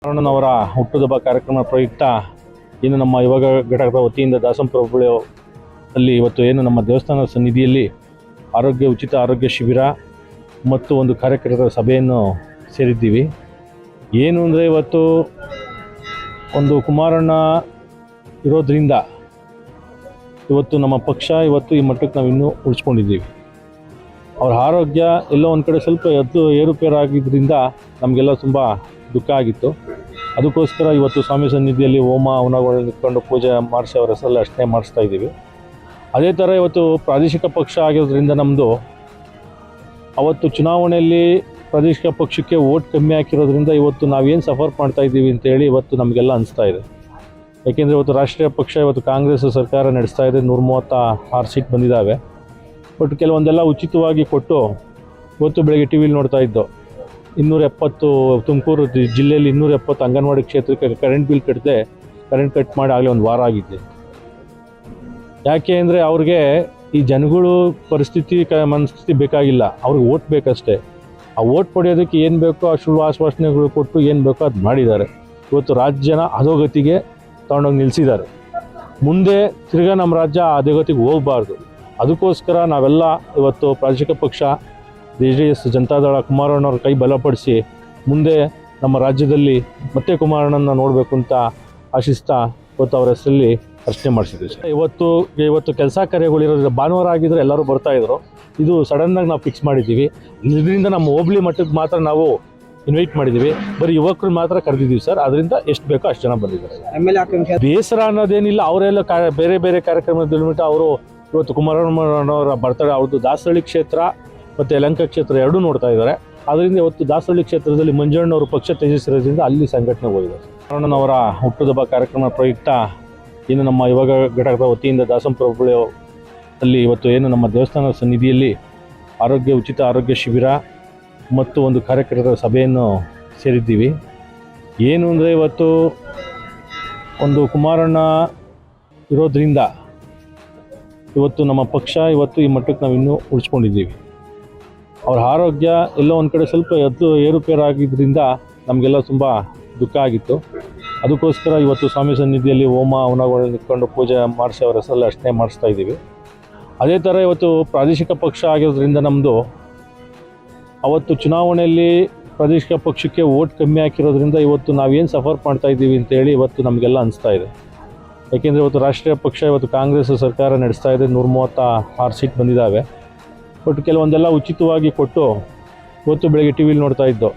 ಕುಮಾರಣ್ಣನವರ ಹುಟ್ಟುಹಬ್ಬ ಕಾರ್ಯಕ್ರಮ ಪ್ರಯುಕ್ತ ಇನ್ನು ನಮ್ಮ ಯುವಕ ಘಟಕದ ವತಿಯಿಂದ ದಾಸಂಪುರ ಅಲ್ಲಿ ಇವತ್ತು ಏನು ನಮ್ಮ ದೇವಸ್ಥಾನದ ಸನ್ನಿಧಿಯಲ್ಲಿ ಉಚಿತ ಆರೋಗ್ಯ ಶಿಬಿರ ಮತ್ತು ಒಂದು ಕಾರ್ಯಕರ್ತರ ಸಭೆಯನ್ನು ಸೇರಿದ್ದೀವಿ. ಏನು ಅಂದರೆ ಇವತ್ತು ಒಂದು ಕುಮಾರಣ್ಣ ಇರೋದ್ರಿಂದ ಇವತ್ತು ನಮ್ಮ ಪಕ್ಷ ಇವತ್ತು ಈ ಮಟ್ಟಕ್ಕೆ ನಾವು ಇನ್ನೂ ಉಳಿಸ್ಕೊಂಡಿದ್ದೀವಿ. ಅವ್ರ ಆರೋಗ್ಯ ಎಲ್ಲೋ ಒಂದು ಕಡೆ ಸ್ವಲ್ಪ ಏರುಪೇರಾಗಿದ್ದರಿಂದ ನಮಗೆಲ್ಲ ತುಂಬ ದುಃಖ ಆಗಿತ್ತು. ಅದಕ್ಕೋಸ್ಕರ ಇವತ್ತು ಸ್ವಾಮಿ ಸನ್ನಿಧಿಯಲ್ಲಿ ಹೋಮ ಹವನಗಳು ನಿಂತ್ಕೊಂಡು ಪೂಜೆ ಮಾಡಿಸಿ ಅವರ ಹೆಸರಲ್ಲಿ ಅರ್ಚನೆ ಮಾಡಿಸ್ತಾ ಇದ್ದೀವಿ. ಅದೇ ಥರ ಇವತ್ತು ಪ್ರಾದೇಶಿಕ ಪಕ್ಷ ಆಗಿರೋದ್ರಿಂದ ನಮ್ಮದು ಅವತ್ತು ಚುನಾವಣೆಯಲ್ಲಿ ಪ್ರಾದೇಶಿಕ ಪಕ್ಷಕ್ಕೆ ವೋಟ್ ಕಮ್ಮಿ ಹಾಕಿರೋದ್ರಿಂದ ಇವತ್ತು ನಾವೇನು ಸಫರ್ ಮಾಡ್ತಾ ಇದ್ದೀವಿ ಅಂತೇಳಿ ಇವತ್ತು ನಮಗೆಲ್ಲ ಅನಿಸ್ತಾ ಇದೆ. ಏಕೆಂದರೆ ಇವತ್ತು ರಾಷ್ಟ್ರೀಯ ಪಕ್ಷ ಇವತ್ತು ಕಾಂಗ್ರೆಸ್ ಸರ್ಕಾರ ನಡೆಸ್ತಾ ಇದೆ. 136 ಸೀಟ್ ಬಂದಿದ್ದಾವೆ. ಬಟ್ ಕೆಲವೊಂದೆಲ್ಲ ಉಚಿತವಾಗಿ ಕೊಟ್ಟು ಇವತ್ತು ಬೆಳಗ್ಗೆ ಟಿ ವಿಲಿ ನೋಡ್ತಾ ಇದ್ದೋ 270 ತುಮಕೂರು ಜಿಲ್ಲೆಯಲ್ಲಿ 270 ಅಂಗನವಾಡಿ ಕ್ಷೇತ್ರಕ್ಕೆ ಕರೆಂಟ್ ಬಿಲ್ ಕರೆಂಟ್ ಕಟ್ ಮಾಡಿ ಆಗಲೇ ಒಂದು ವಾರ ಆಗಿದೆ. ಯಾಕೆ ಅಂದರೆ ಅವ್ರಿಗೆ ಈ ಜನಗಳು ಮನಸ್ಥಿತಿ ಬೇಕಾಗಿಲ್ಲ, ಅವ್ರಿಗೆ ಓಟ್ ಬೇಕಷ್ಟೇ. ಆ ಓಟ್ ಪಡೆಯೋದಕ್ಕೆ ಏನು ಬೇಕೋ ಆ ಸುಳ್ಳು ಆಶ್ವಾಸನೆಗಳು ಕೊಟ್ಟು ಏನು ಬೇಕೋ ಅದು ಮಾಡಿದ್ದಾರೆ. ಇವತ್ತು ರಾಜ್ಯನ ಅಧೋಗತಿಗೆ ತಗೊಂಡೋಗಿ ನಿಲ್ಲಿಸಿದ್ದಾರೆ. ಮುಂದೆ ತಿರ್ಗಾ ನಮ್ಮ ರಾಜ್ಯ ಅಧೋಗತಿಗೆ ಹೋಗಬಾರ್ದು. ಅದಕ್ಕೋಸ್ಕರ ನಾವೆಲ್ಲ ಇವತ್ತು ಪ್ರಾದೇಶಿಕ ಪಕ್ಷ JDS ಜನತಾದಳ ಕುಮಾರಣ್ಣವ್ರ ಕೈ ಬಲಪಡಿಸಿ ಮುಂದೆ ನಮ್ಮ ರಾಜ್ಯದಲ್ಲಿ ಮತ್ತೆ ಕುಮಾರಣ್ಣನ ನೋಡಬೇಕು ಅಂತ ಆಶಿಸ್ತಾ ಇವತ್ತು ಅವರ ಹೆಸರಲ್ಲಿ ಅರ್ಚನೆ ಮಾಡಿಸಿದ್ವಿ ಸರ್. ಇವತ್ತು ಕೆಲಸ ಕಾರ್ಯಗಳಿರೋದ್ರಿಂದ ಭಾನುವಾರ ಆಗಿದ್ರೆ ಎಲ್ಲರೂ ಬರ್ತಾಯಿದ್ರು. ಇದು ಸಡನ್ನಾಗಿ ನಾವು ಫಿಕ್ಸ್ ಮಾಡಿದ್ದೀವಿ. ಇದರಿಂದ ನಮ್ಮ ಹೋಬಳಿ ಮಟ್ಟಕ್ಕೆ ಮಾತ್ರ ನಾವು ಇನ್ವೈಟ್ ಮಾಡಿದ್ದೀವಿ. ಬರೀ ಯುವಕರು ಮಾತ್ರ ಕರೆದಿದ್ದೀವಿ ಸರ್. ಅದರಿಂದ ಎಷ್ಟು ಬೇಕೋ ಅಷ್ಟು ಜನ ಬಂದಿದ್ದಾರೆ. ಬೇಸರ ಅನ್ನೋದೇನಿಲ್ಲ. ಅವರೆಲ್ಲ ಬೇರೆ ಬೇರೆ ಕಾರ್ಯಕ್ರಮದಲ್ಲಿ ಅವರು ಇವತ್ತು ಕುಮಾರಣ್ಣನವರ ಬರ್ತಡೇ ಅವ್ರದ್ದು ದಾಸಹಳ್ಳಿ ಕ್ಷೇತ್ರ ಮತ್ತು ಯಲಹಂಕ ಕ್ಷೇತ್ರ ಎರಡೂ ನೋಡ್ತಾ ಇದ್ದಾರೆ. ಅದರಿಂದ ಇವತ್ತು ದಾಸಹಳ್ಳಿ ಕ್ಷೇತ್ರದಲ್ಲಿ ಮಂಜಣ್ಣವರು ಪಕ್ಷ ತ್ಯಜಿಸಿರೋದ್ರಿಂದ ಅಲ್ಲಿ ಸಂಘಟನೆ ಹೋಗಿದ್ದಾರೆ. ಕುಮಾರಣ್ಣನವರ ಹುಟ್ಟುಹಬ್ಬ ಕಾರ್ಯಕ್ರಮ ಪ್ರಯುಕ್ತ ಇನ್ನು ನಮ್ಮ ಯುವಕ ಘಟಕದ ವತಿಯಿಂದ ದಾಸಂಪುರ ಅಲ್ಲಿ ಇವತ್ತು ಏನು ನಮ್ಮ ದೇವಸ್ಥಾನದ ಸನ್ನಿಧಿಯಲ್ಲಿ ಉಚಿತ ಆರೋಗ್ಯ ಶಿಬಿರ ಮತ್ತು ಒಂದು ಕಾರ್ಯಕರ್ತರ ಸಭೆಯನ್ನು ಸೇರಿದ್ದೀವಿ. ಏನು ಅಂದರೆ ಇವತ್ತು ಒಂದು ಕುಮಾರಣ್ಣ ಇರೋದ್ರಿಂದ ಇವತ್ತು ನಮ್ಮ ಪಕ್ಷ ಇವತ್ತು ಈ ಮಟ್ಟಕ್ಕೆ ನಾವು ಇನ್ನೂ ಉಳಿಸ್ಕೊಂಡಿದ್ದೀವಿ. ಅವ್ರ ಆರೋಗ್ಯ ಎಲ್ಲೋ ಒಂದು ಕಡೆ ಸ್ವಲ್ಪ ಏರುಪೇರಾಗಿದ್ದರಿಂದ ನಮಗೆಲ್ಲ ತುಂಬ ದುಃಖ ಆಗಿತ್ತು. ಅದಕ್ಕೋಸ್ಕರ ಇವತ್ತು ಸ್ವಾಮಿ ಸನ್ನಿಧಿಯಲ್ಲಿ ಹೋಮ ಹವನಗಳು ನಿಂತ್ಕೊಂಡು ಪೂಜೆ ಮಾಡಿಸಿ ಅವರ ಹೆಸರಲ್ಲಿ ಅರ್ಚನೆ ಮಾಡಿಸ್ತಾ ಇದ್ದೀವಿ. ಅದೇ ಥರ ಇವತ್ತು ಪ್ರಾದೇಶಿಕ ಪಕ್ಷ ಆಗಿರೋದ್ರಿಂದ ನಮ್ಮದು ಅವತ್ತು ಚುನಾವಣೆಯಲ್ಲಿ ಪ್ರಾದೇಶಿಕ ಪಕ್ಷಕ್ಕೆ ವೋಟ್ ಕಮ್ಮಿ ಹಾಕಿರೋದ್ರಿಂದ ಇವತ್ತು ನಾವೇನು ಸಫರ್ ಮಾಡ್ತಾ ಇದ್ದೀವಿ ಅಂತೇಳಿ ಇವತ್ತು ನಮಗೆಲ್ಲ ಅನಿಸ್ತಾ ಇದೆ. ಏಕೆಂದರೆ ಇವತ್ತು ರಾಷ್ಟ್ರೀಯ ಪಕ್ಷ ಇವತ್ತು ಕಾಂಗ್ರೆಸ್ ಸರ್ಕಾರ ನಡೆಸ್ತಾ ಇದೆ. 136 ಸೀಟ್ ಬಂದಿದ್ದಾವೆ. ಬಟ್ ಕೆಲವೊಂದೆಲ್ಲ ಉಚಿತವಾಗಿ ಕೊಟ್ಟು ಇವತ್ತು ಬೆಳಗ್ಗೆ ಟಿ ವಿಲಿ ನೋಡ್ತಾ ಇದ್ದೋ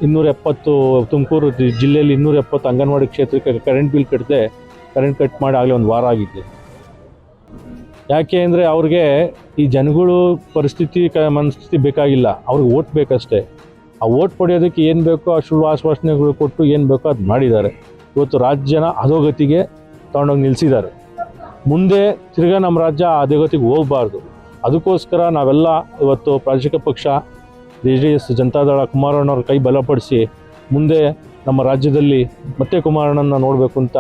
270 ತುಮಕೂರು ಜಿಲ್ಲೆಯಲ್ಲಿ 270 ಅಂಗನವಾಡಿ ಕ್ಷೇತ್ರಕ್ಕೆ ಕರೆಂಟ್ ಬಿಲ್ ಕರೆಂಟ್ ಕಟ್ ಮಾಡಿ ಆಗಲೇ ಒಂದು ವಾರ ಆಗಿದೆ. ಯಾಕೆ ಅಂದರೆ ಅವ್ರಿಗೆ ಈ ಜನಗಳು ಮನಸ್ಥಿತಿ ಬೇಕಾಗಿಲ್ಲ, ಅವ್ರಿಗೆ ಓಟ್ ಬೇಕಷ್ಟೇ. ಆ ಓಟ್ ಪಡೆಯೋದಕ್ಕೆ ಏನು ಬೇಕೋ ಆ ಸುಳ್ಳು ಆಶ್ವಾಸನೆಗಳು ಕೊಟ್ಟು ಏನು ಬೇಕೋ ಅದು ಮಾಡಿದ್ದಾರೆ. ಇವತ್ತು ರಾಜ್ಯನ ಅಧೋಗತಿಗೆ ತಗೊಂಡೋಗಿ ನಿಲ್ಲಿಸಿದ್ದಾರೆ. ಮುಂದೆ ತಿರ್ಗಾ ನಮ್ಮ ರಾಜ್ಯ ಅಧೋಗತಿಗೆ ಹೋಗಬಾರ್ದು. ಅದಕ್ಕೋಸ್ಕರ ನಾವೆಲ್ಲ ಇವತ್ತು ಪ್ರಾದೇಶಿಕ ಪಕ್ಷ JDS ಜನತಾದಳ ಕುಮಾರಣ್ಣವ್ರ ಕೈ ಬಲಪಡಿಸಿ ಮುಂದೆ ನಮ್ಮ ರಾಜ್ಯದಲ್ಲಿ ಮತ್ತೆ ಕುಮಾರಣ್ಣನ ನೋಡಬೇಕು ಅಂತ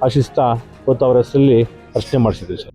ಆಶಿಸ್ತಾ ಇವತ್ತು ಅವರ ಹೆಸರಲ್ಲಿ ಅರ್ಚನೆ ಮಾಡಿಸಿದ್ವಿ ಸರ್.